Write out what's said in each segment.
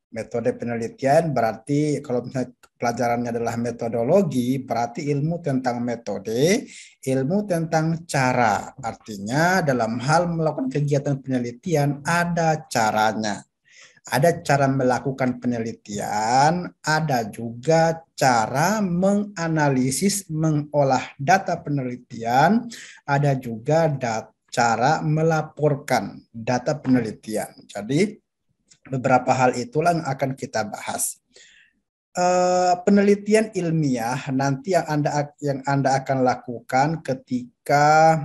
Metode penelitian berarti kalau misalnya pelajarannya adalah metodologi, berarti ilmu tentang metode, ilmu tentang cara. Artinya dalam hal melakukan kegiatan penelitian ada caranya. Ada cara melakukan penelitian, ada juga cara menganalisis, mengolah data penelitian, ada juga cara melaporkan data penelitian. Jadi beberapa hal itulah yang akan kita bahas. Penelitian ilmiah nanti yang Anda akan lakukan ketika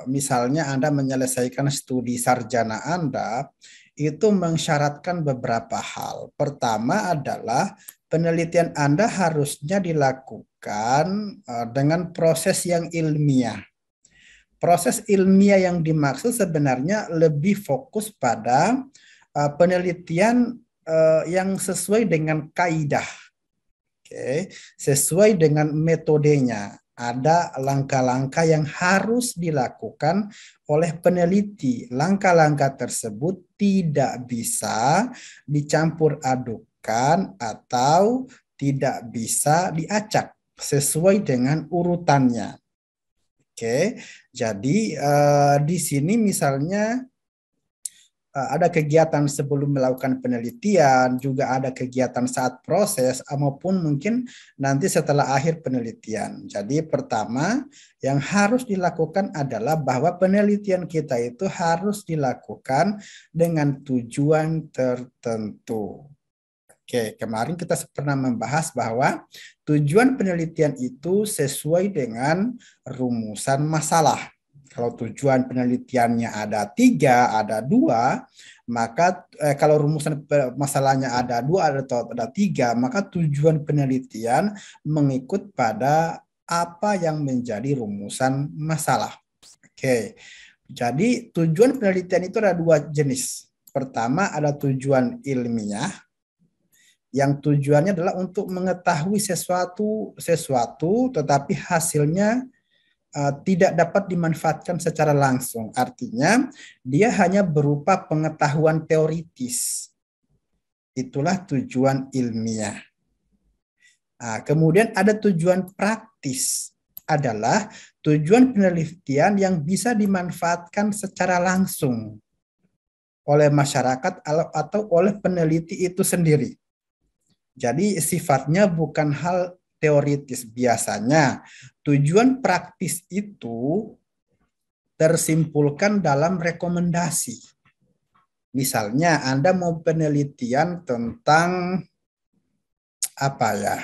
misalnya Anda menyelesaikan studi sarjana Anda, itu mensyaratkan beberapa hal. Pertama adalah penelitian Anda harusnya dilakukan dengan proses yang ilmiah. Proses ilmiah yang dimaksud sebenarnya lebih fokus pada penelitian yang sesuai dengan kaidah, sesuai dengan metodenya. Ada langkah-langkah yang harus dilakukan oleh peneliti. Langkah-langkah tersebut tidak bisa dicampur adukan atau tidak bisa diacak sesuai dengan urutannya. Jadi di sini misalnya ada kegiatan sebelum melakukan penelitian, juga ada kegiatan saat proses, maupun mungkin nanti setelah akhir penelitian. Jadi pertama yang harus dilakukan adalah bahwa penelitian kita itu harus dilakukan dengan tujuan tertentu. Kemarin kita pernah membahas bahwa tujuan penelitian itu sesuai dengan rumusan masalah. Kalau tujuan penelitiannya ada 3, ada 2, maka kalau rumusan masalahnya ada 2 atau ada 3, maka tujuan penelitian mengikut pada apa yang menjadi rumusan masalah. Jadi tujuan penelitian itu ada 2 jenis. Pertama ada tujuan ilmiah, yang tujuannya adalah untuk mengetahui sesuatu tetapi hasilnya tidak dapat dimanfaatkan secara langsung. Artinya dia hanya berupa pengetahuan teoritis. Itulah tujuan ilmiah. Kemudian ada tujuan praktis, adalah tujuan penelitian yang bisa dimanfaatkan secara langsung oleh masyarakat atau oleh peneliti itu sendiri. Jadi sifatnya bukan hal teoritis. Biasanya tujuan praktis itu tersimpulkan dalam rekomendasi. Misalnya Anda mau penelitian tentang apa ya?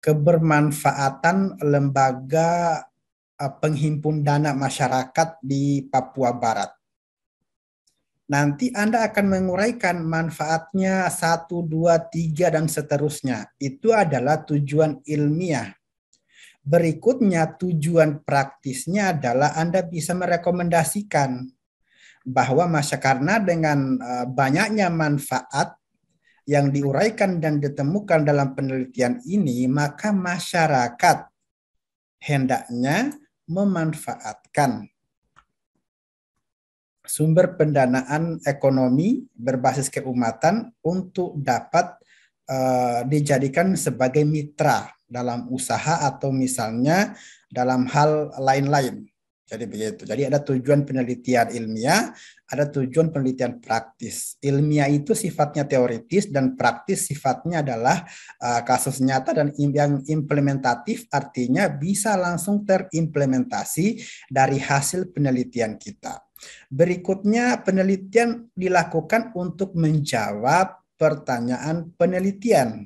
Kebermanfaatan lembaga penghimpun dana masyarakat di Papua Barat. Nanti Anda akan menguraikan manfaatnya 1, 2, 3, dan seterusnya. Itu adalah tujuan ilmiah. Berikutnya tujuan praktisnya adalah Anda bisa merekomendasikan bahwa karena dengan banyaknya manfaat yang diuraikan dan ditemukan dalam penelitian ini, maka masyarakat hendaknya memanfaatkan sumber pendanaan ekonomi berbasis keumatan untuk dapat dijadikan sebagai mitra dalam usaha atau misalnya dalam hal lain-lain. Jadi begitu. Jadi ada tujuan penelitian ilmiah, ada tujuan penelitian praktis. Ilmiah itu sifatnya teoritis dan praktis sifatnya adalah kasus nyata dan yang implementatif, artinya bisa langsung terimplementasi dari hasil penelitian kita. Berikutnya, penelitian dilakukan untuk menjawab pertanyaan penelitian.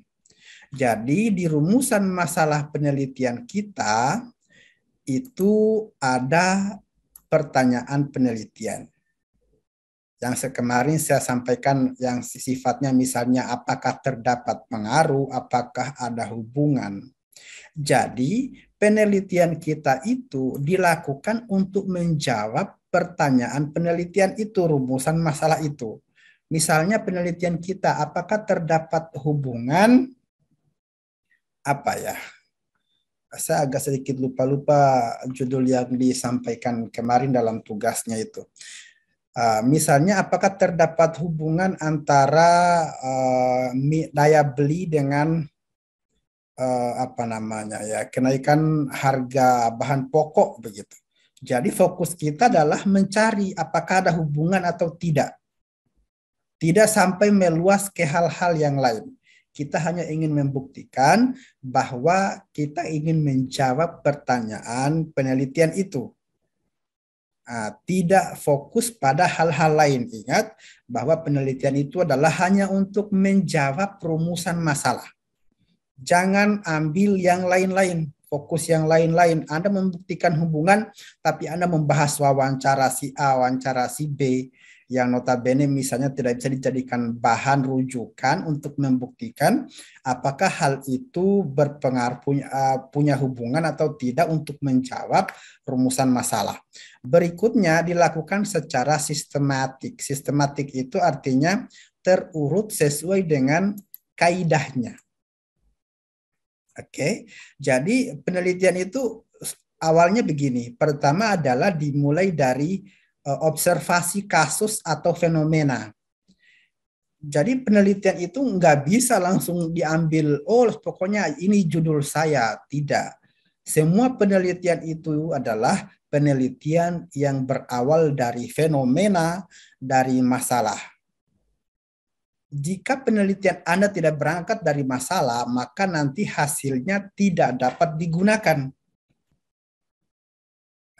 Jadi di rumusan masalah penelitian kita itu ada pertanyaan penelitian. Yang kemarin saya sampaikan yang sifatnya misalnya apakah terdapat pengaruh, apakah ada hubungan. Jadi penelitian kita itu dilakukan untuk menjawab pertanyaan penelitian itu, rumusan masalah itu. Misalnya penelitian kita, apakah terdapat hubungan Saya agak sedikit lupa-lupa judul yang disampaikan kemarin dalam tugasnya itu. Misalnya, apakah terdapat hubungan antara daya beli dengan apa namanya ya, kenaikan harga bahan pokok begitu. Jadi fokus kita adalah mencari apakah ada hubungan atau tidak. Tidak sampai meluas ke hal-hal yang lain. Kita hanya ingin membuktikan bahwa kita ingin menjawab pertanyaan penelitian itu. Tidak fokus pada hal-hal lain. Ingat bahwa penelitian itu adalah hanya untuk menjawab rumusan masalah. Jangan ambil yang lain-lain, fokus yang lain-lain. Anda membuktikan hubungan, tapi Anda membahas wawancara si A, wawancara si B, yang notabene misalnya tidak bisa dijadikan bahan rujukan untuk membuktikan apakah hal itu berpengaruh punya hubungan atau tidak untuk menjawab rumusan masalah. Berikutnya dilakukan secara sistematik. Sistematik itu artinya terurut sesuai dengan kaidahnya. Oke, jadi penelitian itu awalnya begini. Pertama adalah dimulai dari observasi kasus atau fenomena. Jadi penelitian itu nggak bisa langsung diambil, oh pokoknya ini judul saya. Tidak. Semua penelitian itu adalah penelitian yang berawal dari fenomena, dari masalah. Jika penelitian Anda tidak berangkat dari masalah, maka nanti hasilnya tidak dapat digunakan.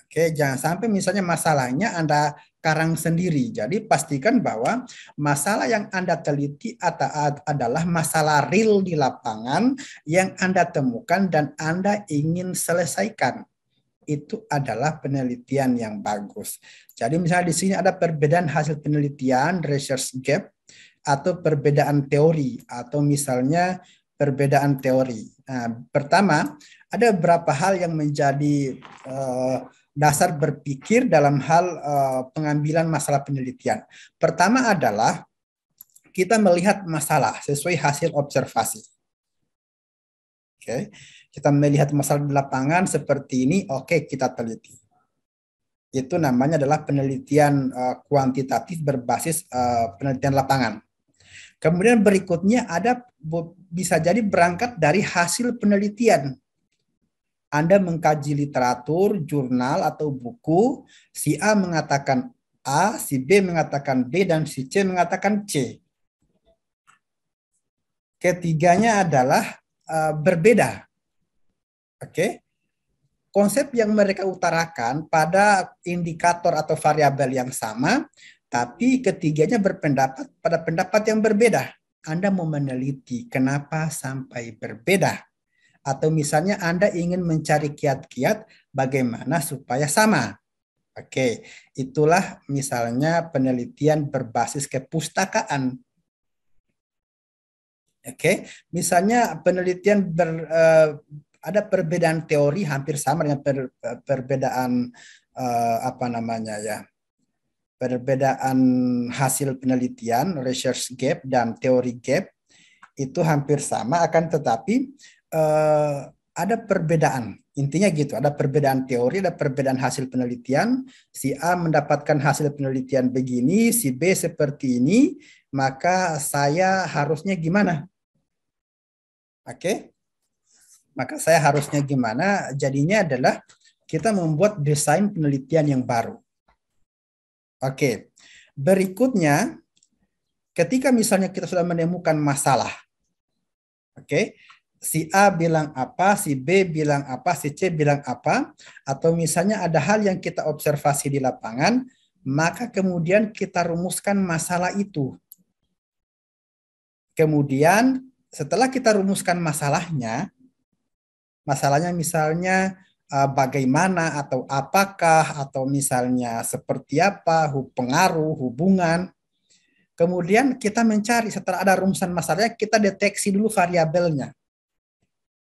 Oke, jangan sampai misalnya masalahnya Anda karang sendiri. Jadi pastikan bahwa masalah yang Anda teliti adalah masalah real di lapangan yang Anda temukan dan Anda ingin selesaikan. Itu adalah penelitian yang bagus. Jadi misalnya di sini ada perbedaan hasil penelitian, research gap, atau perbedaan teori, atau misalnya perbedaan teori. Nah, pertama, ada beberapa hal yang menjadi dasar berpikir dalam hal pengambilan masalah penelitian. Pertama adalah kita melihat masalah sesuai hasil observasi. Oke, kita melihat masalah di lapangan seperti ini, oke, kita teliti. Itu namanya adalah penelitian kuantitatif berbasis penelitian lapangan. Kemudian berikutnya ada bisa jadi berangkat dari hasil penelitian. Anda mengkaji literatur, jurnal, atau buku, si A mengatakan A, si B mengatakan B, dan si C mengatakan C. Ketiganya adalah berbeda. Oke. Konsep yang mereka utarakan pada indikator atau variabel yang sama, tapi ketiganya berpendapat pada pendapat yang berbeda. Anda mau meneliti kenapa sampai berbeda. Atau misalnya Anda ingin mencari kiat-kiat bagaimana supaya sama. Oke, itulah misalnya penelitian berbasis kepustakaan. Oke, misalnya penelitian ada perbedaan teori hampir sama dengan perbedaan apa namanya ya, perbedaan hasil penelitian, research gap dan teori gap itu hampir sama, akan tetapi ada perbedaan. Intinya gitu, ada perbedaan teori, ada perbedaan hasil penelitian. Si A mendapatkan hasil penelitian begini, si B seperti ini, maka saya harusnya gimana? Oke, maka saya harusnya gimana? Jadinya adalah kita membuat desain penelitian yang baru. Oke, berikutnya ketika misalnya kita sudah menemukan masalah, oke, si A bilang apa, si B bilang apa, si C bilang apa, atau misalnya ada hal yang kita observasi di lapangan, maka kemudian kita rumuskan masalah itu. Kemudian setelah kita rumuskan masalahnya misalnya bagaimana atau apakah, atau misalnya seperti apa, pengaruh, hubungan. Kemudian kita mencari setelah ada rumusan masalahnya, kita deteksi dulu variabelnya.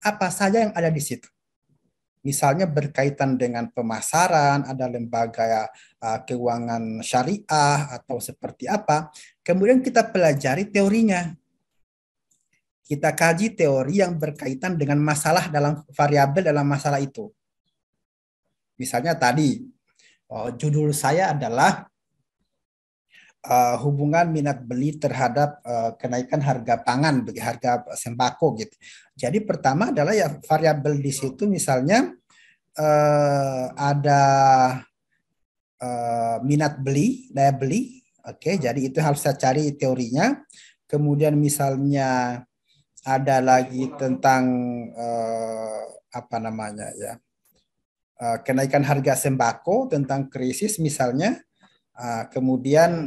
Apa saja yang ada di situ. Misalnya berkaitan dengan pemasaran, ada lembaga keuangan syariah atau seperti apa. Kemudian kita pelajari teorinya. kita kaji teori yang berkaitan dengan masalah dalam variabel dalam masalah itu. Misalnya tadi, judul saya adalah hubungan minat beli terhadap kenaikan harga pangan, harga sembako gitu. Jadi pertama adalah ya variabel di situ misalnya ada minat beli, daya beli. Oke, jadi itu harus saya cari teorinya. Kemudian misalnya ada lagi tentang apa namanya ya, kenaikan harga sembako, tentang krisis misalnya. Kemudian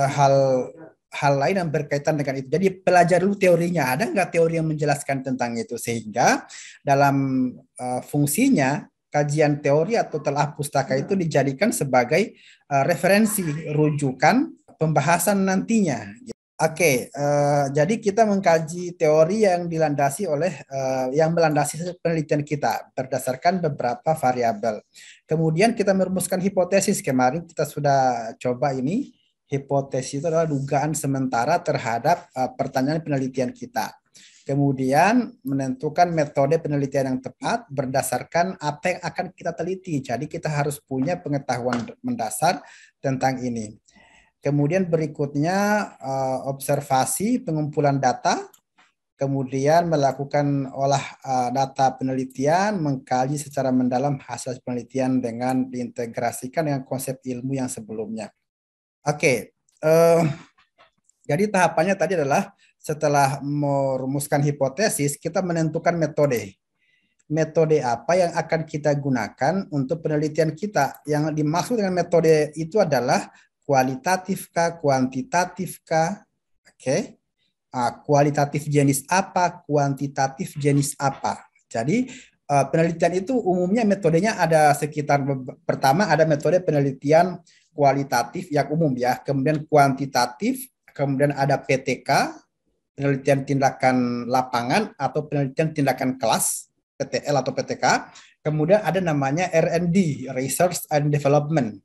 hal lain yang berkaitan dengan itu. Jadi pelajari dulu teorinya. Ada nggak teori yang menjelaskan tentang itu, sehingga dalam fungsinya kajian teori atau telah pustaka itu dijadikan sebagai referensi rujukan pembahasan nantinya. Oke, jadi kita mengkaji teori yang dilandasi oleh yang melandasi penelitian kita berdasarkan beberapa variabel. Kemudian kita merumuskan hipotesis. Kemarin kita sudah coba ini. Hipotesis itu adalah dugaan sementara terhadap pertanyaan penelitian kita. Kemudian menentukan metode penelitian yang tepat berdasarkan apa yang akan kita teliti. Jadi kita harus punya pengetahuan mendasar tentang ini. Kemudian berikutnya observasi, pengumpulan data, kemudian melakukan olah data penelitian, mengkaji secara mendalam hasil penelitian dengan diintegrasikan dengan konsep ilmu yang sebelumnya. Oke, jadi tahapannya tadi adalah setelah merumuskan hipotesis, kita menentukan metode. Metode apa yang akan kita gunakan untuk penelitian kita? Yang dimaksud dengan metode itu adalah kualitatif kah, kuantitatif kah? Oke. Kualitatif jenis apa, kuantitatif jenis apa. Jadi penelitian itu umumnya metodenya ada sekitar, pertama ada metode penelitian kualitatif yang umum ya, kemudian kuantitatif, kemudian ada PTK, penelitian tindakan lapangan atau penelitian tindakan kelas, PTL atau PTK, kemudian ada namanya R&D, Research and Development,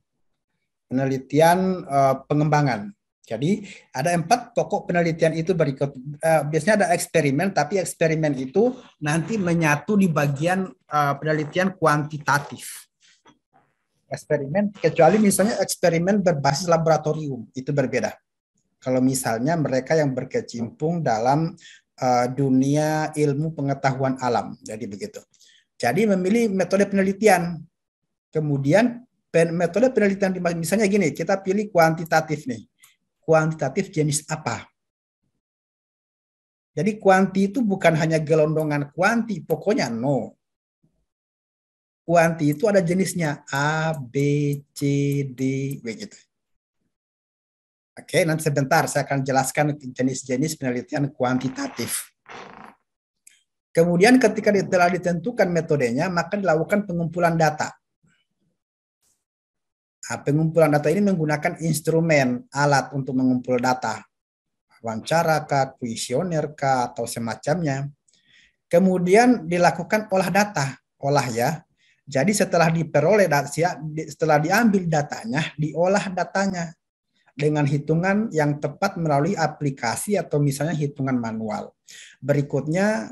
penelitian pengembangan. Jadi ada 4 pokok penelitian itu berikut. Biasanya ada eksperimen, tapi eksperimen itu nanti menyatu di bagian penelitian kuantitatif. Eksperimen, kecuali misalnya eksperimen berbasis laboratorium, itu berbeda. Kalau misalnya mereka yang berkecimpung dalam dunia ilmu pengetahuan alam, jadi begitu. Jadi memilih metode penelitian. Kemudian metode penelitian misalnya gini, kita pilih kuantitatif nih. Kuantitatif jenis apa? Jadi kuanti itu bukan hanya gelondongan kuanti, pokoknya no. Kuanti itu ada jenisnya A, B, C, D, begitu. Oke, nanti sebentar saya akan jelaskan jenis-jenis penelitian kuantitatif. Kemudian ketika telah ditentukan metodenya, maka dilakukan pengumpulan data. Nah, pengumpulan data ini menggunakan instrumen, alat untuk mengumpul data. Wawancara kah, kuesioner kah, atau semacamnya. Kemudian dilakukan olah data, olah ya. Jadi setelah diperoleh data, setelah diambil datanya, diolah datanya dengan hitungan yang tepat melalui aplikasi atau misalnya hitungan manual. Berikutnya,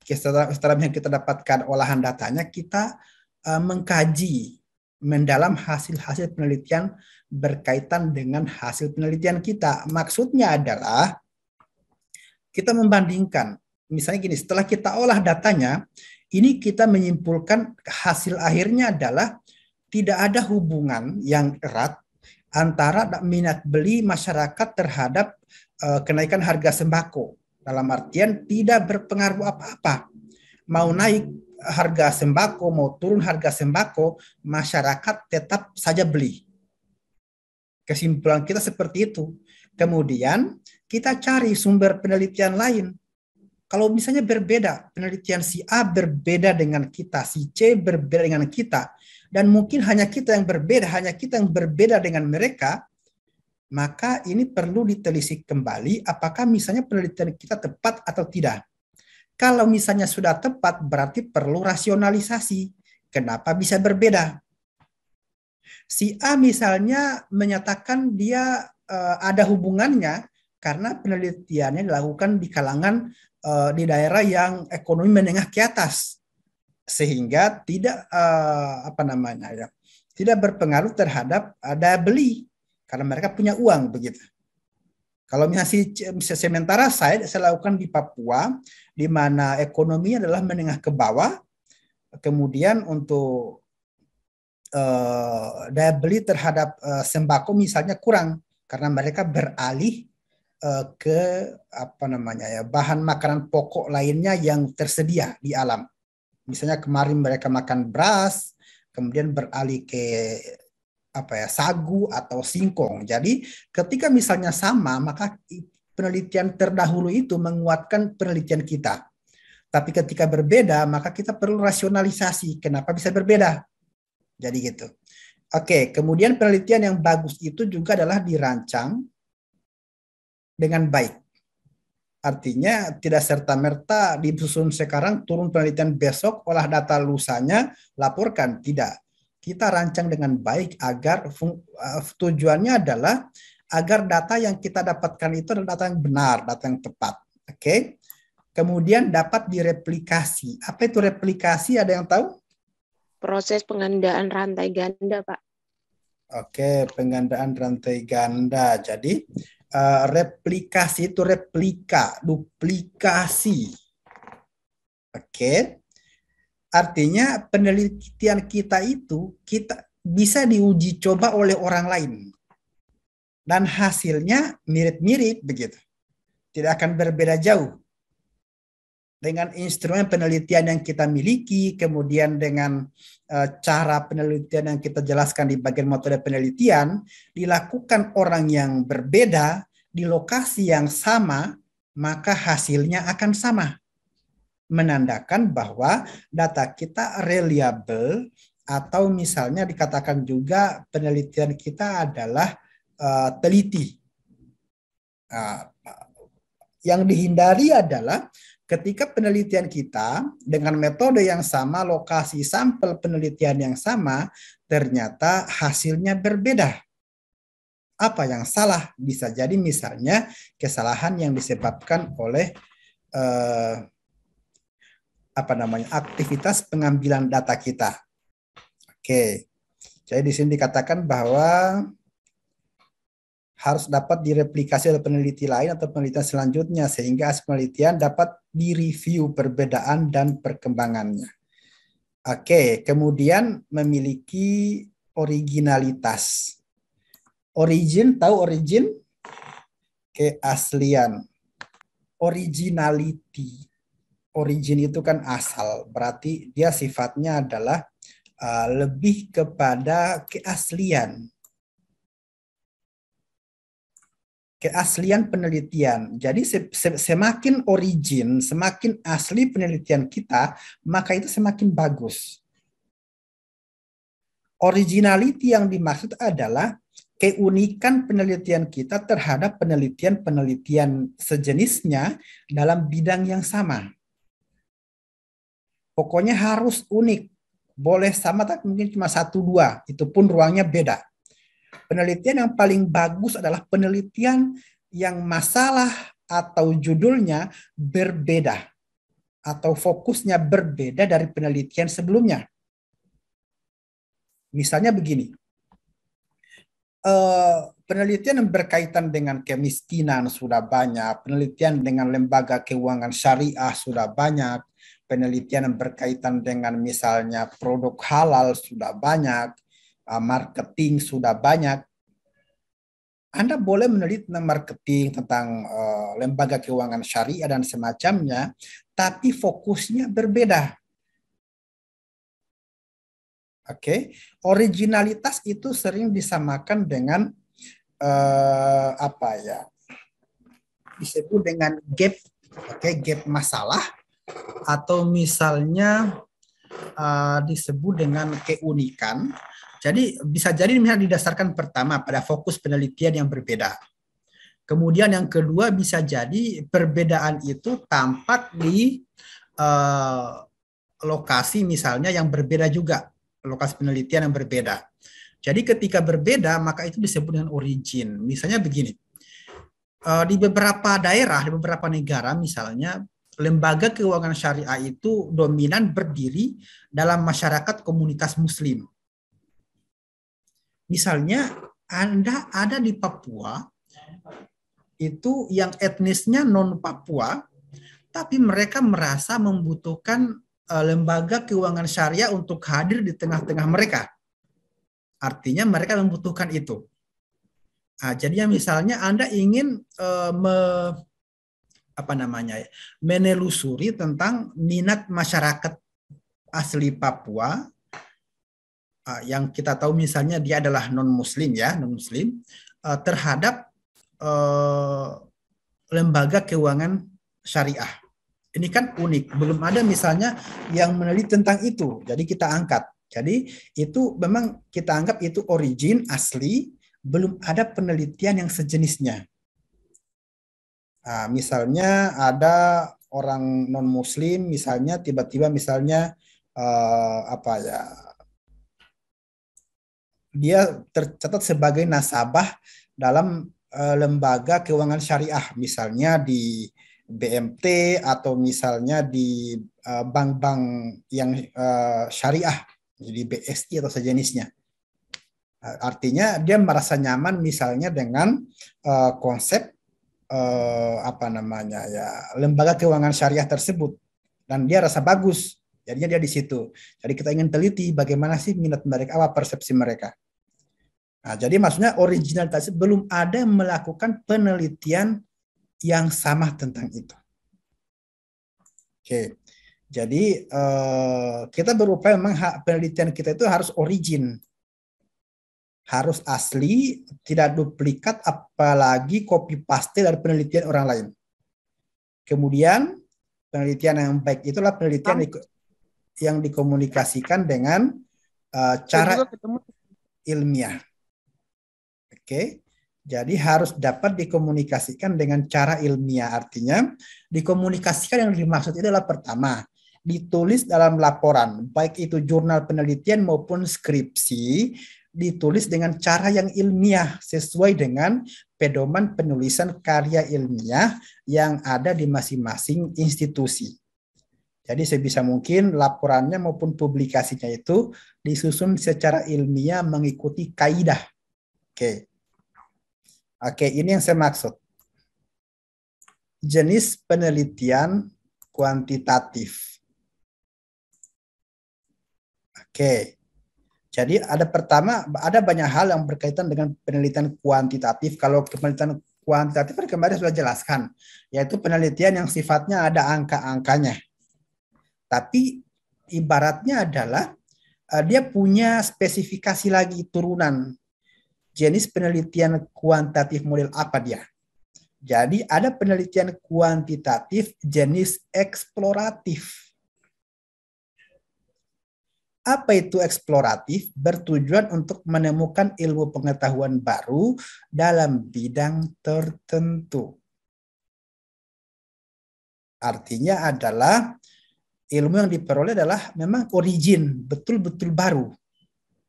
setelah kita dapatkan olahan datanya, kita mengkaji mendalam hasil-hasil penelitian berkaitan dengan hasil penelitian kita. Maksudnya adalah kita membandingkan. Misalnya gini, setelah kita olah datanya, ini kita menyimpulkan hasil akhirnya adalah tidak ada hubungan yang erat antara minat beli masyarakat terhadap kenaikan harga sembako. Dalam artian tidak berpengaruh apa-apa. Mau naik harga sembako, mau turun harga sembako, masyarakat tetap saja beli. Kesimpulan kita seperti itu. Kemudian kita cari sumber penelitian lain. Kalau misalnya berbeda, penelitian si A berbeda dengan kita, si C berbeda dengan kita, dan mungkin hanya kita yang berbeda dengan mereka, maka ini perlu ditelisik kembali apakah misalnya penelitian kita tepat atau tidak. Kalau misalnya sudah tepat, berarti perlu rasionalisasi. Kenapa bisa berbeda? Si A misalnya menyatakan dia ada hubungannya karena penelitiannya dilakukan di kalangan di daerah yang ekonomi menengah ke atas, sehingga tidak tidak berpengaruh terhadap daya beli karena mereka punya uang begitu. Kalau misalnya sementara saya lakukan di Papua, di mana ekonominya adalah menengah ke bawah, kemudian untuk daya beli terhadap sembako misalnya kurang karena mereka beralih ke bahan makanan pokok lainnya yang tersedia di alam. Misalnya kemarin mereka makan beras, kemudian beralih ke sagu atau singkong. Jadi ketika misalnya sama, maka penelitian terdahulu itu menguatkan penelitian kita. Tapi ketika berbeda, maka kita perlu rasionalisasi. Kenapa bisa berbeda? Jadi gitu. Oke, kemudian penelitian yang bagus itu juga adalah dirancang dengan baik. Artinya tidak serta-merta disusun sekarang, turun penelitian besok, olah data lusanya, laporkan. Tidak. Kita rancang dengan baik agar tujuannya adalah agar data yang kita dapatkan itu adalah data yang benar, data yang tepat. Oke. Kemudian dapat direplikasi. Apa itu replikasi? Ada yang tahu? Proses pengandaan rantai ganda, Pak. Oke, pengandaan rantai ganda. Jadi replikasi itu replika, duplikasi. Oke. Artinya penelitian kita itu kita bisa diuji coba oleh orang lain. Dan hasilnya mirip-mirip begitu. Tidak akan berbeda jauh. Dengan instrumen penelitian yang kita miliki, kemudian dengan cara penelitian yang kita jelaskan di bagian metode penelitian, dilakukan orang yang berbeda di lokasi yang sama, maka hasilnya akan sama. Menandakan bahwa data kita reliable, atau misalnya dikatakan juga penelitian kita adalah teliti. Yang dihindari adalah ketika penelitian kita dengan metode yang sama, lokasi sampel penelitian yang sama, ternyata hasilnya berbeda. Apa yang salah? Bisa jadi misalnya kesalahan yang disebabkan oleh aktivitas pengambilan data kita. Oke. Jadi di sini dikatakan bahwa harus dapat direplikasi oleh peneliti lain atau penelitian selanjutnya sehingga hasil penelitian dapat direview perbedaan dan perkembangannya. Oke, kemudian memiliki originalitas. Origin, tahu origin? Keaslian. Originality. Origin itu kan asal, berarti dia sifatnya adalah lebih kepada keaslian. Keaslian penelitian. Jadi semakin origin, semakin asli penelitian kita, maka itu semakin bagus. Originality yang dimaksud adalah keunikan penelitian kita terhadap penelitian-penelitian sejenisnya dalam bidang yang sama. Pokoknya harus unik. Boleh sama tapi mungkin cuma 1-2. Itu pun ruangnya beda. Penelitian yang paling bagus adalah penelitian yang masalah atau judulnya berbeda. Atau fokusnya berbeda dari penelitian sebelumnya. Misalnya begini. Penelitian yang berkaitan dengan kemiskinan sudah banyak. Penelitian dengan lembaga keuangan syariah sudah banyak. Penelitian yang berkaitan dengan misalnya produk halal sudah banyak, marketing sudah banyak. Anda boleh meneliti tentang marketing, tentang lembaga keuangan syariah dan semacamnya, tapi fokusnya berbeda. Oke, originalitas itu sering disamakan dengan disebut dengan gap, gap masalah. Atau misalnya disebut dengan keunikan. Jadi bisa jadi misalnya didasarkan pertama pada fokus penelitian yang berbeda. Kemudian yang kedua bisa jadi perbedaan itu tampak di lokasi misalnya yang berbeda juga. Lokasi penelitian yang berbeda. Jadi ketika berbeda maka itu disebut dengan origin. Misalnya begini. Di beberapa daerah, di beberapa negara misalnya, lembaga keuangan syariah itu dominan berdiri dalam masyarakat komunitas Muslim. Misalnya Anda ada di Papua, itu yang etnisnya non-Papua, tapi mereka merasa membutuhkan lembaga keuangan syariah untuk hadir di tengah-tengah mereka. Artinya mereka membutuhkan itu. Nah, jadinya misalnya Anda ingin menelusuri tentang minat masyarakat asli Papua yang kita tahu misalnya dia adalah non-Muslim ya, non-Muslim terhadap lembaga keuangan syariah. Ini kan unik, belum ada misalnya yang meneliti tentang itu. Jadi kita angkat. Jadi itu memang kita anggap itu origin asli, belum ada penelitian yang sejenisnya. Nah, misalnya ada orang non Muslim, misalnya tiba-tiba misalnya dia tercatat sebagai nasabah dalam lembaga keuangan syariah, misalnya di BMT atau misalnya di bank-bank yang syariah, jadi BSI atau sejenisnya. Artinya dia merasa nyaman misalnya dengan konsep lembaga keuangan syariah tersebut dan dia rasa bagus, jadinya dia di situ. Jadi kita ingin teliti bagaimana sih minat mereka, apa persepsi mereka. Nah, jadi maksudnya originalitas belum ada yang melakukan penelitian yang sama tentang itu. Oke, jadi kita berupaya memang penelitian kita itu harus origin, harus asli, tidak duplikat, apalagi copy paste dari penelitian orang lain. Kemudian penelitian yang baik itulah penelitian yang dikomunikasikan dengan cara ilmiah. Oke. Jadi harus dapat dikomunikasikan dengan cara ilmiah. Artinya dikomunikasikan yang dimaksud itu adalah pertama, ditulis dalam laporan, baik itu jurnal penelitian maupun skripsi, ditulis dengan cara yang ilmiah sesuai dengan pedoman penulisan karya ilmiah yang ada di masing-masing institusi. Jadi sebisa mungkin laporannya maupun publikasinya itu disusun secara ilmiah mengikuti kaidah. Oke, ini yang saya maksud. Jenis penelitian kuantitatif. Oke. Jadi ada banyak hal yang berkaitan dengan penelitian kuantitatif. Kalau penelitian kuantitatif kan kemarin sudah jelaskan, yaitu penelitian yang sifatnya ada angka-angkanya. Tapi ibaratnya adalah dia punya spesifikasi lagi turunan. Jenis penelitian kuantitatif model apa dia? Jadi ada penelitian kuantitatif jenis eksploratif. Apa itu eksploratif? Bertujuan untuk menemukan ilmu pengetahuan baru dalam bidang tertentu. Artinya adalah ilmu yang diperoleh adalah memang origin, betul-betul baru.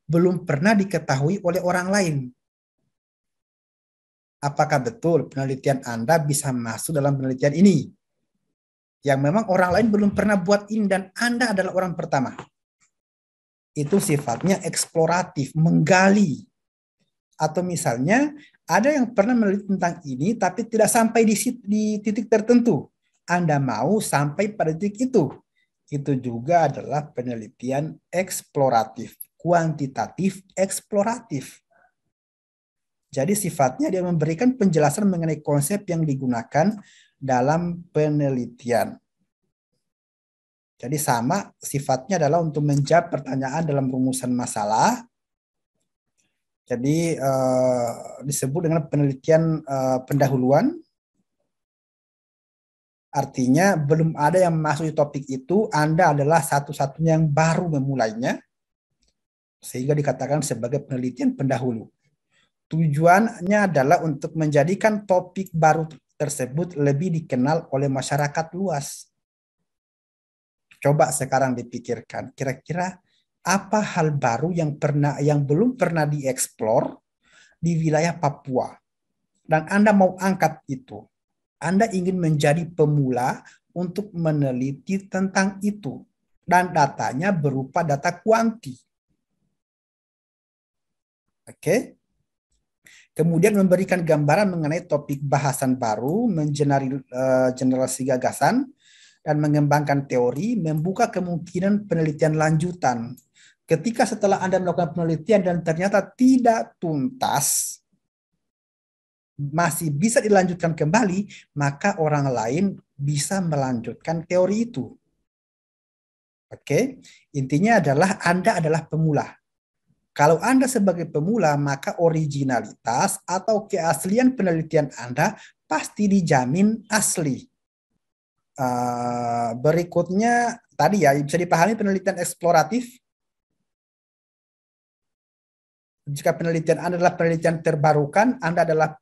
Belum pernah diketahui oleh orang lain. Apakah betul penelitian Anda bisa masuk dalam penelitian ini? Yang memang orang lain belum pernah buat ini dan Anda adalah orang pertama. Itu sifatnya eksploratif, menggali. Atau misalnya ada yang pernah meneliti tentang ini tapi tidak sampai di titik tertentu. Anda mau sampai pada titik itu. Itu juga adalah penelitian eksploratif, kuantitatif eksploratif. Jadi sifatnya dia memberikan penjelasan mengenai konsep yang digunakan dalam penelitian. Jadi sama sifatnya adalah untuk menjawab pertanyaan dalam rumusan masalah. Jadi disebut dengan penelitian pendahuluan. Artinya belum ada yang masuk di topik itu, Anda adalah satu-satunya yang baru memulainya. Sehingga dikatakan sebagai penelitian pendahulu. Tujuannya adalah untuk menjadikan topik baru tersebut lebih dikenal oleh masyarakat luas. Coba sekarang dipikirkan, kira-kira apa hal baru yang belum pernah dieksplor di wilayah Papua? dan Anda mau angkat itu. Anda ingin menjadi pemula untuk meneliti tentang itu. Dan datanya berupa data kuanti. Oke. Kemudian memberikan gambaran mengenai topik bahasan baru, generasi gagasan, dan mengembangkan teori, membuka kemungkinan penelitian lanjutan. Ketika setelah Anda melakukan penelitian dan ternyata tidak tuntas, masih bisa dilanjutkan kembali, maka orang lain bisa melanjutkan teori itu. Oke, intinya adalah Anda adalah pemula. Kalau Anda sebagai pemula, maka originalitas atau keaslian penelitian Anda pasti dijamin asli. Berikutnya, tadi ya, bisa dipahami penelitian eksploratif. Jika penelitian Anda adalah penelitian terbarukan, Anda adalah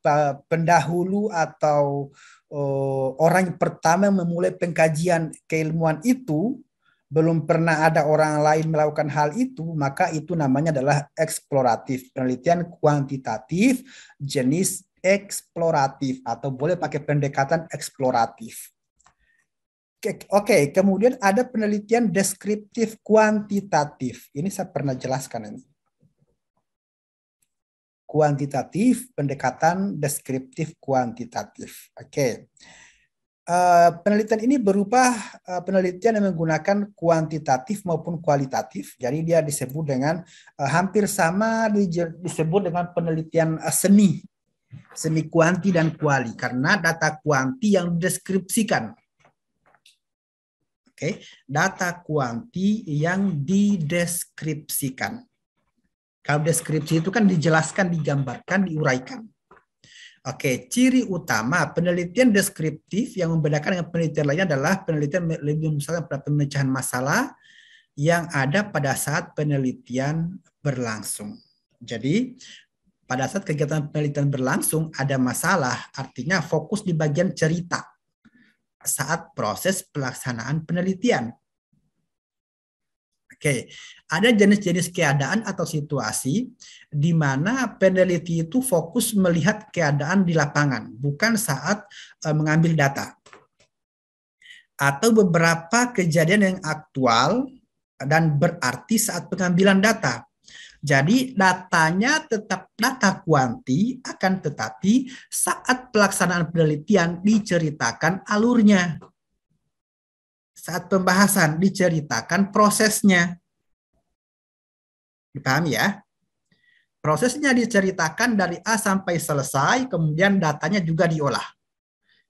pendahulu atau orang yang pertama memulai pengkajian keilmuan itu, belum pernah ada orang lain melakukan hal itu, maka itu namanya adalah eksploratif, penelitian kuantitatif jenis eksploratif, atau boleh pakai pendekatan eksploratif. Oke, kemudian ada penelitian deskriptif kuantitatif. Ini saya pernah jelaskan ini. Kuantitatif, pendekatan deskriptif kuantitatif. Oke. Penelitian ini berupa penelitian yang menggunakan kuantitatif maupun kualitatif. Jadi dia disebut dengan hampir sama disebut dengan penelitian semi kuanti dan kuali, karena data kuanti yang dideskripsikan. Oke, data kuanti yang dideskripsikan. Kalau deskripsi itu kan dijelaskan, digambarkan, diuraikan. Oke, ciri utama penelitian deskriptif yang membedakan dengan penelitian lainnya adalah penelitian lebih misalnya pada pemecahan masalah yang ada pada saat penelitian berlangsung. Jadi, pada saat kegiatan penelitian berlangsung ada masalah, artinya fokus di bagian cerita saat proses pelaksanaan penelitian. Oke, ada jenis-jenis keadaan atau situasi di mana peneliti itu fokus melihat keadaan di lapangan, bukan saat mengambil data. Atau beberapa kejadian yang aktual dan berarti saat pengambilan data. Jadi datanya tetap data kuanti, akan tetapi saat pelaksanaan penelitian diceritakan alurnya. Saat pembahasan diceritakan prosesnya. Dipahami ya? Prosesnya diceritakan dari A sampai selesai, kemudian datanya juga diolah.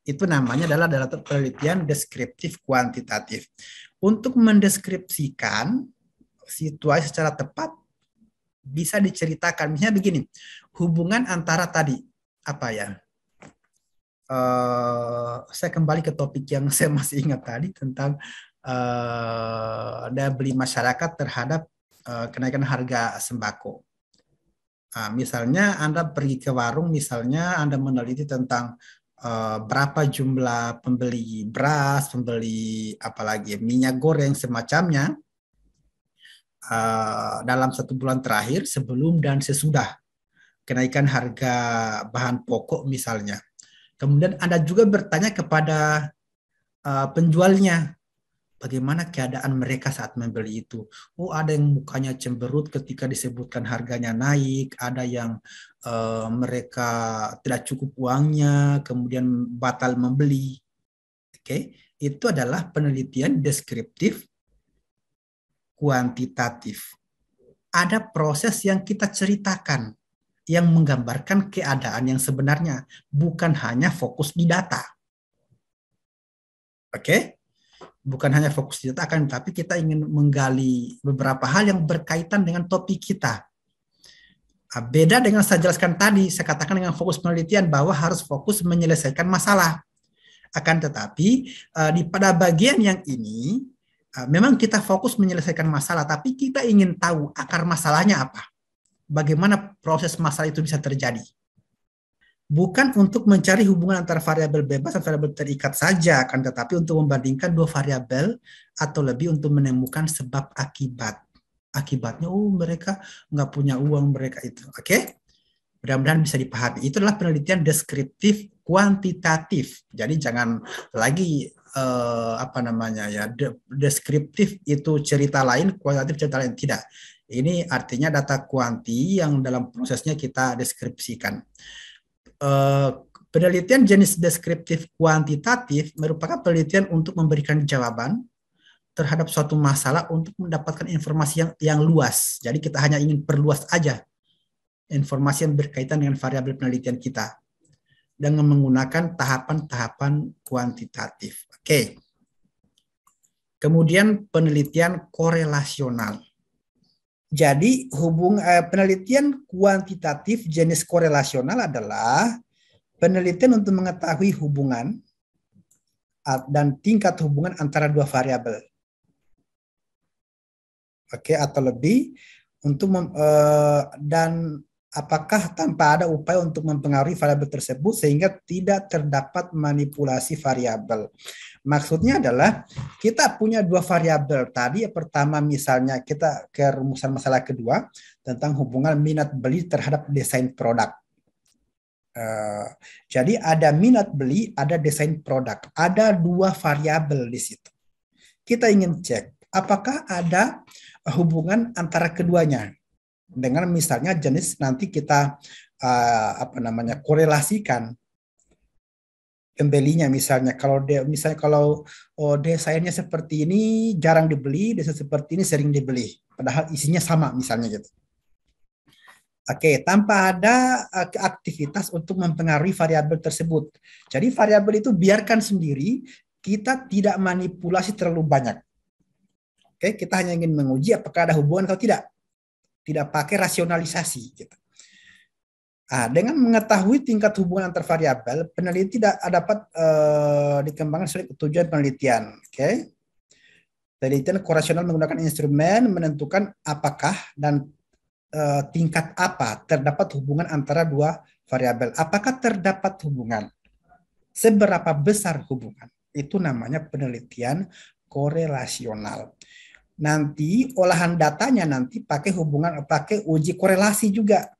Itu namanya adalah data penelitian deskriptif kuantitatif. Untuk mendeskripsikan situasi secara tepat, bisa diceritakan. Misalnya begini, hubungan antara tadi, apa ya? Saya kembali ke topik yang saya masih ingat tadi tentang daya beli masyarakat terhadap kenaikan harga sembako. Misalnya Anda pergi ke warung, misalnya Anda meneliti tentang berapa jumlah pembeli beras, pembeli apalagi minyak goreng semacamnya dalam 1 bulan terakhir sebelum dan sesudah kenaikan harga bahan pokok misalnya. Kemudian Anda juga bertanya kepada penjualnya, bagaimana keadaan mereka saat membeli itu. Oh, ada yang mukanya cemberut ketika disebutkan harganya naik, ada yang mereka tidak cukup uangnya, kemudian batal membeli. Oke, itu adalah penelitian deskriptif kuantitatif. Ada proses yang kita ceritakan, yang menggambarkan keadaan yang sebenarnya, bukan hanya fokus di data. Oke? Bukan hanya fokus di data, tapi kita ingin menggali beberapa hal yang berkaitan dengan topik kita. Beda dengan saya jelaskan tadi, saya katakan dengan fokus penelitian bahwa harus fokus menyelesaikan masalah. Akan tetapi, pada bagian yang ini, memang kita fokus menyelesaikan masalah, tapi kita ingin tahu akar masalahnya apa. Bagaimana proses masalah itu bisa terjadi. Bukan untuk mencari hubungan antara variabel bebas dan variabel terikat saja, kan, tetapi untuk membandingkan 2 variabel atau lebih untuk menemukan sebab akibat. Akibatnya, mereka nggak punya uang mereka itu. Oke? Mudah-mudahan bisa dipahami. Itu adalah penelitian deskriptif kuantitatif. Jadi jangan lagi deskriptif itu cerita lain, kuantitatif cerita lain, tidak. Ini artinya data kuanti yang dalam prosesnya kita deskripsikan. Penelitian jenis deskriptif kuantitatif merupakan penelitian untuk memberikan jawaban terhadap suatu masalah untuk mendapatkan informasi yang luas. Jadi kita hanya ingin perluas aja informasi yang berkaitan dengan variabel penelitian kita dengan menggunakan tahapan-tahapan kuantitatif. Oke. Kemudian penelitian korelasional. Jadi penelitian kuantitatif jenis korelasional adalah penelitian untuk mengetahui hubungan dan tingkat hubungan antara dua variabel. Oke, atau lebih dan apakah tanpa ada upaya untuk mempengaruhi variabel tersebut sehingga tidak terdapat manipulasi variabel. Maksudnya adalah kita punya dua variabel tadi. Pertama misalnya kita ke rumusan masalah kedua tentang hubungan minat beli terhadap desain produk. Jadi ada minat beli, ada desain produk. Ada dua variabel di situ. Kita ingin cek apakah ada hubungan antara keduanya. Dengan misalnya jenis nanti kita korelasikan pembelinya misalnya kalau desainnya seperti ini jarang dibeli, desain seperti ini sering dibeli, padahal isinya sama misalnya gitu. Oke, tanpa ada aktivitas untuk mempengaruhi variabel tersebut. Jadi variabel itu biarkan sendiri, kita tidak manipulasi terlalu banyak. Oke, kita hanya ingin menguji apakah ada hubungan atau tidak. Tidak pakai rasionalisasi. Gitu. Dengan mengetahui tingkat hubungan antar variabel, peneliti dapat dikembangkan sesuai tujuan penelitian. Okay? Penelitian korelasional menggunakan instrumen menentukan apakah dan tingkat apa terdapat hubungan antara dua variabel. Apakah terdapat hubungan? Seberapa besar hubungan? Itu namanya penelitian korelasional. Nanti olahan datanya nanti pakai uji korelasi juga.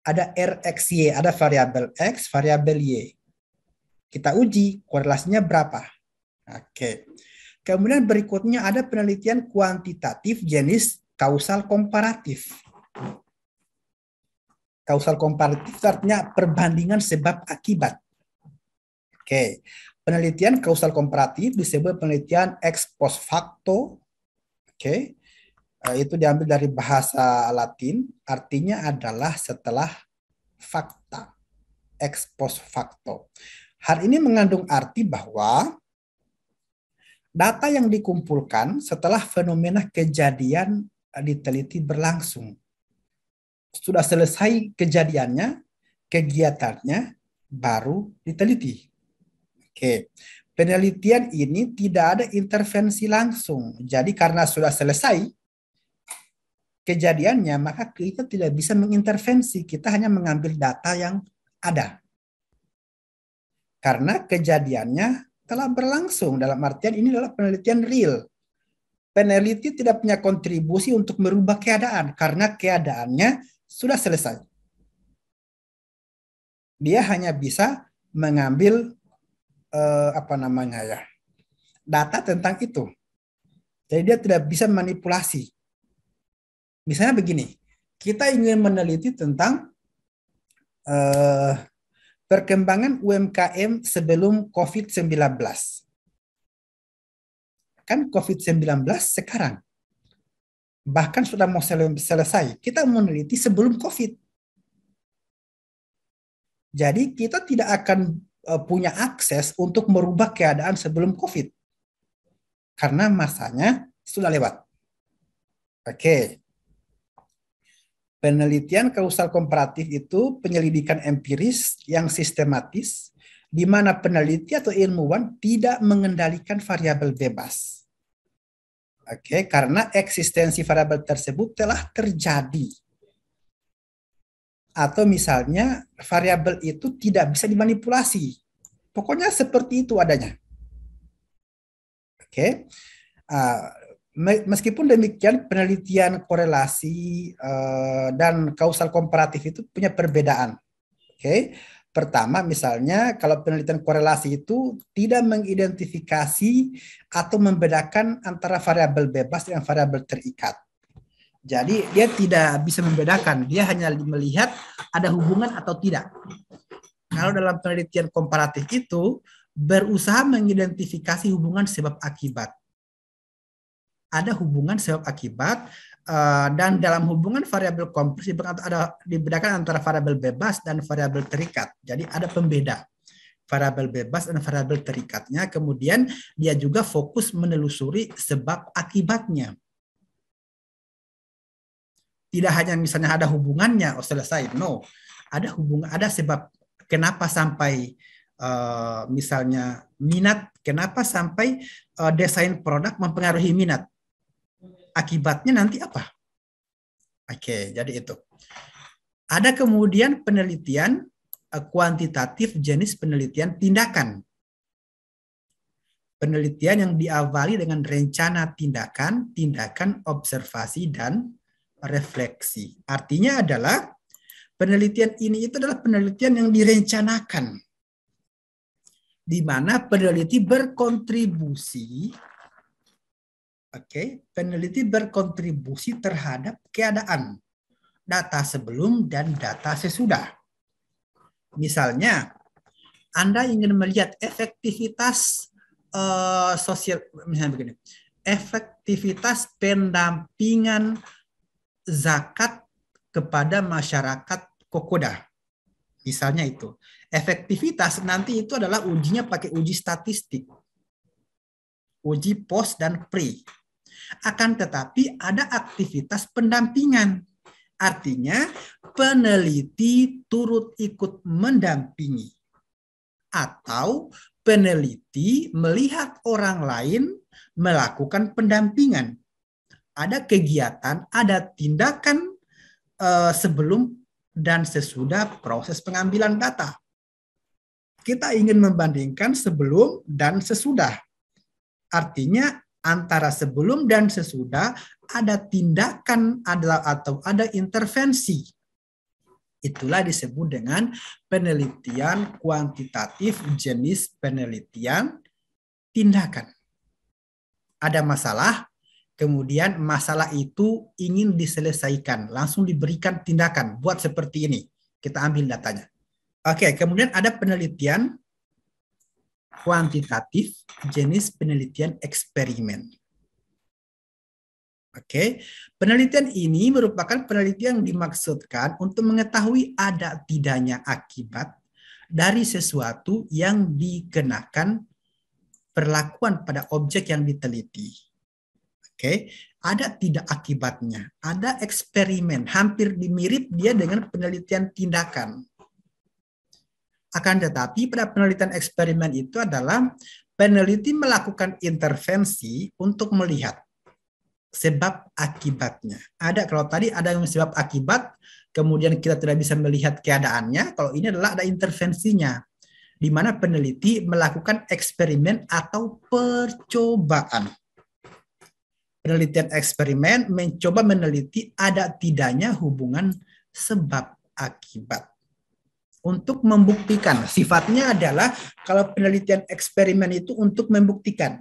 Ada RXY, ada variabel X, variabel Y. Kita uji korelasinya berapa. Oke. Kemudian berikutnya ada penelitian kuantitatif jenis kausal komparatif. Kausal komparatif artinya perbandingan sebab akibat. Oke. Penelitian kausal komparatif disebut penelitian ex post facto. Oke, itu diambil dari bahasa Latin, artinya adalah setelah fakta, ex post facto. Hal ini mengandung arti bahwa data yang dikumpulkan setelah fenomena kejadian diteliti berlangsung. Sudah selesai kejadiannya, kegiatannya, baru diteliti. Oke. Penelitian ini tidak ada intervensi langsung. Jadi karena sudah selesai kejadiannya, maka kita tidak bisa mengintervensi. Kita hanya mengambil data yang ada. Karena kejadiannya telah berlangsung. Dalam artian ini adalah penelitian real. Peneliti tidak punya kontribusi untuk merubah keadaan. Karena keadaannya sudah selesai. Dia hanya bisa mengambil data tentang itu. Jadi dia tidak bisa manipulasi. Misalnya begini, kita ingin meneliti tentang perkembangan UMKM sebelum COVID-19. Kan COVID-19 sekarang. Bahkan sudah mau selesai. Kita meneliti sebelum COVID. Jadi kita tidak akan punya akses untuk merubah keadaan sebelum COVID. Karena masanya sudah lewat. Oke. Penelitian kausal komparatif itu penyelidikan empiris yang sistematis, di mana peneliti atau ilmuwan tidak mengendalikan variabel bebas. Oke, karena eksistensi variabel tersebut telah terjadi. Atau misalnya variabel itu tidak bisa dimanipulasi. Pokoknya seperti itu adanya. Oke. Meskipun demikian, penelitian korelasi dan kausal komparatif itu punya perbedaan. Oke, pertama misalnya kalau penelitian korelasi itu tidak mengidentifikasi atau membedakan antara variabel bebas dengan variabel terikat. Jadi dia tidak bisa membedakan, dia hanya melihat ada hubungan atau tidak. Kalau dalam penelitian komparatif itu berusaha mengidentifikasi hubungan sebab akibat. Ada hubungan sebab akibat dan dalam hubungan variabel kompleks dibedakan antara variabel bebas dan variabel terikat. Jadi ada pembeda variabel bebas dan variabel terikatnya. Kemudian dia juga fokus menelusuri sebab akibatnya. Tidak hanya misalnya ada hubungannya, selesai. No, ada hubungan, ada sebab kenapa sampai misalnya minat, kenapa sampai desain produk mempengaruhi minat. Akibatnya nanti apa? Oke, jadi itu. Ada kemudian penelitian kuantitatif jenis penelitian tindakan. Penelitian yang diawali dengan rencana tindakan, tindakan observasi, dan refleksi. Artinya adalah penelitian ini itu adalah penelitian yang direncanakan, di mana peneliti berkontribusi. Peneliti berkontribusi terhadap keadaan, data sebelum dan data sesudah. Misalnya, Anda ingin melihat efektivitas sosial, misalnya begini, efektivitas pendampingan zakat kepada masyarakat Kokoda. Misalnya itu. Efektivitas nanti itu adalah ujinya pakai uji statistik. Uji post dan pre. Akan tetapi ada aktivitas pendampingan. Artinya peneliti turut ikut mendampingi. Atau peneliti melihat orang lain melakukan pendampingan. Ada kegiatan, ada tindakan sebelum dan sesudah proses pengambilan data. Kita ingin membandingkan sebelum dan sesudah. Artinya antara sebelum dan sesudah ada tindakan atau ada intervensi. Itulah disebut dengan penelitian kuantitatif jenis penelitian tindakan. Ada masalah, kemudian masalah itu ingin diselesaikan, langsung diberikan tindakan, buat seperti ini. Kita ambil datanya. Oke, kemudian ada penelitian kuantitatif jenis penelitian eksperimen. Oke, penelitian ini merupakan penelitian yang dimaksudkan untuk mengetahui ada tidaknya akibat dari sesuatu yang dikenakan perlakuan pada objek yang diteliti. Oke, ada tidak akibatnya, ada eksperimen, hampir mirip dia dengan penelitian tindakan. Akan tetapi pada penelitian eksperimen itu adalah peneliti melakukan intervensi untuk melihat sebab akibatnya. Ada, kalau tadi ada yang sebab akibat, kemudian kita tidak bisa melihat keadaannya, kalau ini adalah ada intervensinya, di mana peneliti melakukan eksperimen atau percobaan. Penelitian eksperimen mencoba meneliti ada tidaknya hubungan sebab akibat. Untuk membuktikan, sifatnya adalah kalau penelitian eksperimen itu untuk membuktikan.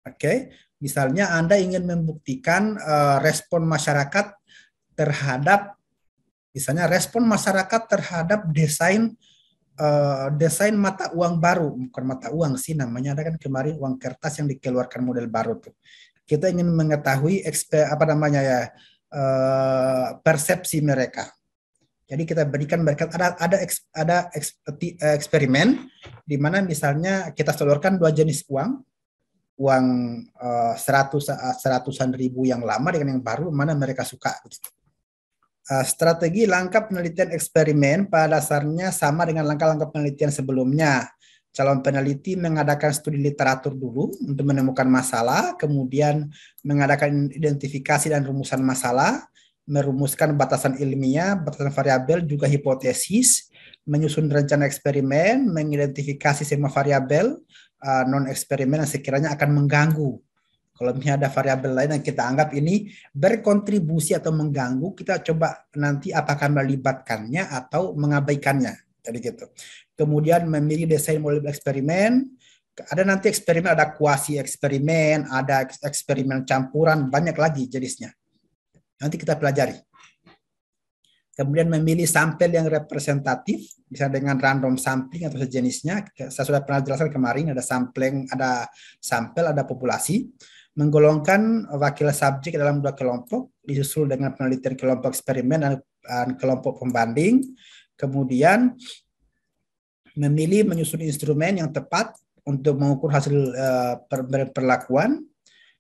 Oke, misalnya Anda ingin membuktikan respon masyarakat terhadap, misalnya respon masyarakat terhadap desain mata uang baru, bukan mata uang sih namanya, ada kan kemarin uang kertas yang dikeluarkan model baru tuh. Kita ingin mengetahui persepsi mereka. Jadi kita berikan mereka ada eksperimen di mana misalnya kita sodorkan dua jenis uang seratusan ribu yang lama dengan yang baru, mana mereka suka. Strategi langkah penelitian eksperimen pada dasarnya sama dengan langkah-langkah penelitian sebelumnya. Calon peneliti mengadakan studi literatur dulu untuk menemukan masalah, kemudian mengadakan identifikasi dan rumusan masalah, merumuskan batasan ilmiah, batasan variabel, juga hipotesis, menyusun rencana eksperimen, mengidentifikasi semua variabel non-eksperimen yang sekiranya akan mengganggu Kalau misalnya ada variabel lain yang kita anggap ini berkontribusi atau mengganggu, kita coba nanti apakah melibatkannya atau mengabaikannya. Jadi gitu. Kemudian memilih desain model eksperimen. Ada nanti eksperimen, ada kuasi eksperimen, ada eksperimen campuran, banyak lagi jenisnya. Nanti kita pelajari. Kemudian memilih sampel yang representatif, bisa dengan random sampling atau sejenisnya. Saya sudah pernah jelaskan kemarin, ada sampel, ada populasi. Menggolongkan wakil subjek dalam 2 kelompok, disusul dengan penelitian kelompok eksperimen dan kelompok pembanding. Kemudian menyusun instrumen yang tepat untuk mengukur hasil perlakuan,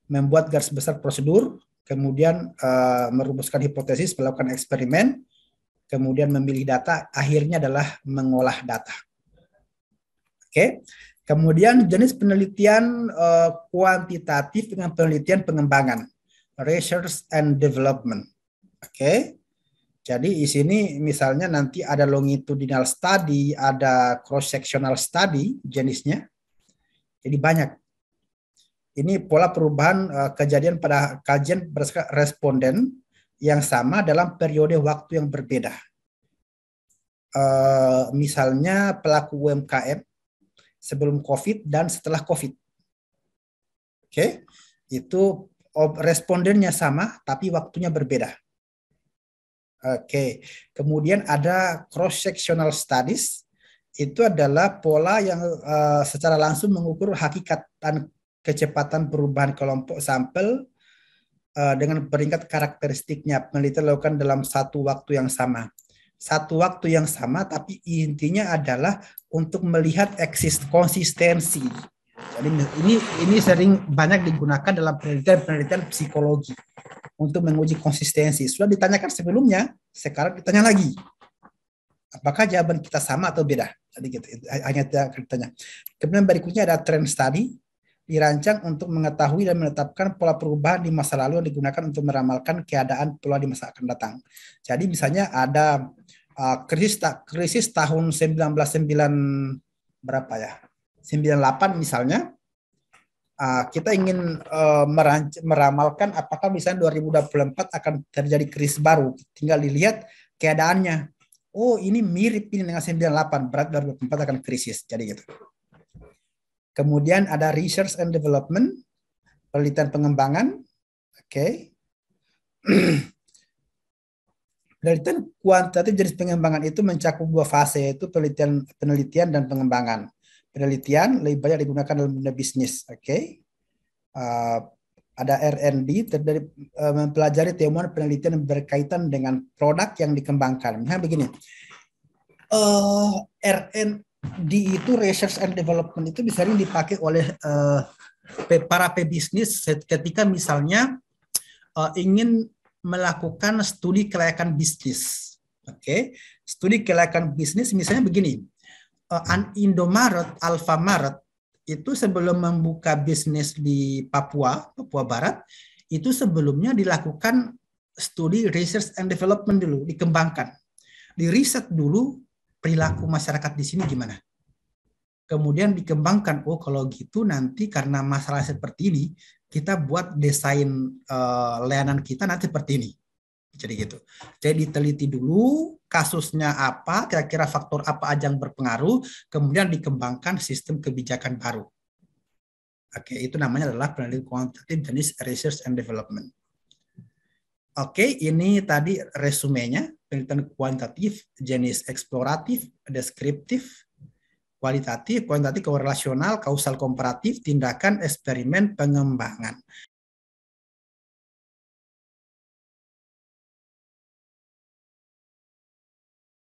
membuat garis besar prosedur, kemudian merumuskan hipotesis, melakukan eksperimen, kemudian memilih data, akhirnya adalah mengolah data. Oke. Kemudian jenis penelitian kuantitatif dengan penelitian pengembangan, research and development. Oke. Jadi di sini misalnya nanti ada longitudinal study, ada cross sectional study jenisnya. Jadi banyak. Ini pola perubahan kejadian pada kajian berdasarkan responden yang sama dalam periode waktu yang berbeda. Misalnya pelaku UMKM sebelum COVID dan setelah COVID. Oke, itu respondennya sama tapi waktunya berbeda. Oke, kemudian ada cross-sectional studies. Itu adalah pola yang secara langsung mengukur hakikat dan kecepatan perubahan kelompok sampel dengan peringkat karakteristiknya. Penelitian dilakukan dalam satu waktu yang sama. Satu waktu yang sama, tapi intinya adalah untuk melihat konsistensi. Jadi ini sering banyak digunakan dalam penelitian psikologi untuk menguji konsistensi. Sudah ditanyakan sebelumnya, sekarang ditanya lagi. Apakah jawaban kita sama atau beda? Jadi gitu, hanya ditanya. Kemudian berikutnya ada trend study, dirancang untuk mengetahui dan menetapkan pola perubahan di masa lalu yang digunakan untuk meramalkan keadaan pola di masa akan datang. Jadi misalnya ada krisis tahun 1998 misalnya, kita ingin meramalkan apakah misalnya 2024 akan terjadi krisis baru. Tinggal dilihat keadaannya. Oh, ini mirip ini dengan 98, berarti 2024 akan krisis. Jadi gitu. Kemudian ada research and development, penelitian pengembangan. Oke. Penelitian kuantitatif jenis pengembangan itu mencakup 2 fase, yaitu penelitian dan pengembangan. Penelitian lebih banyak digunakan dalam dunia bisnis. Oke. Ada R&D, mempelajari temuan penelitian yang berkaitan dengan produk yang dikembangkan. Misalnya begini, R&D itu research and development itu bisa dipakai oleh para pebisnis ketika misalnya ingin melakukan studi kelayakan bisnis. Oke, studi kelayakan bisnis misalnya begini, Indomaret, Alfamaret itu sebelum membuka bisnis di Papua Barat, itu sebelumnya dilakukan studi research and development dulu, dikembangkan. Di riset dulu perilaku masyarakat di sini gimana. Kemudian dikembangkan, oh kalau gitu nanti karena masalah seperti ini, kita buat desain layanan kita nanti seperti ini. Jadi gitu. Jadi diteliti dulu kasusnya apa, kira-kira faktor apa aja yang berpengaruh, kemudian dikembangkan sistem kebijakan baru. Oke, itu namanya adalah penelitian kuantitatif jenis research and development. Oke, ini tadi resumenya, penelitian kuantitatif jenis eksploratif, deskriptif, kualitatif, kuantitatif, korelasional, kausal komparatif, tindakan, eksperimen, pengembangan.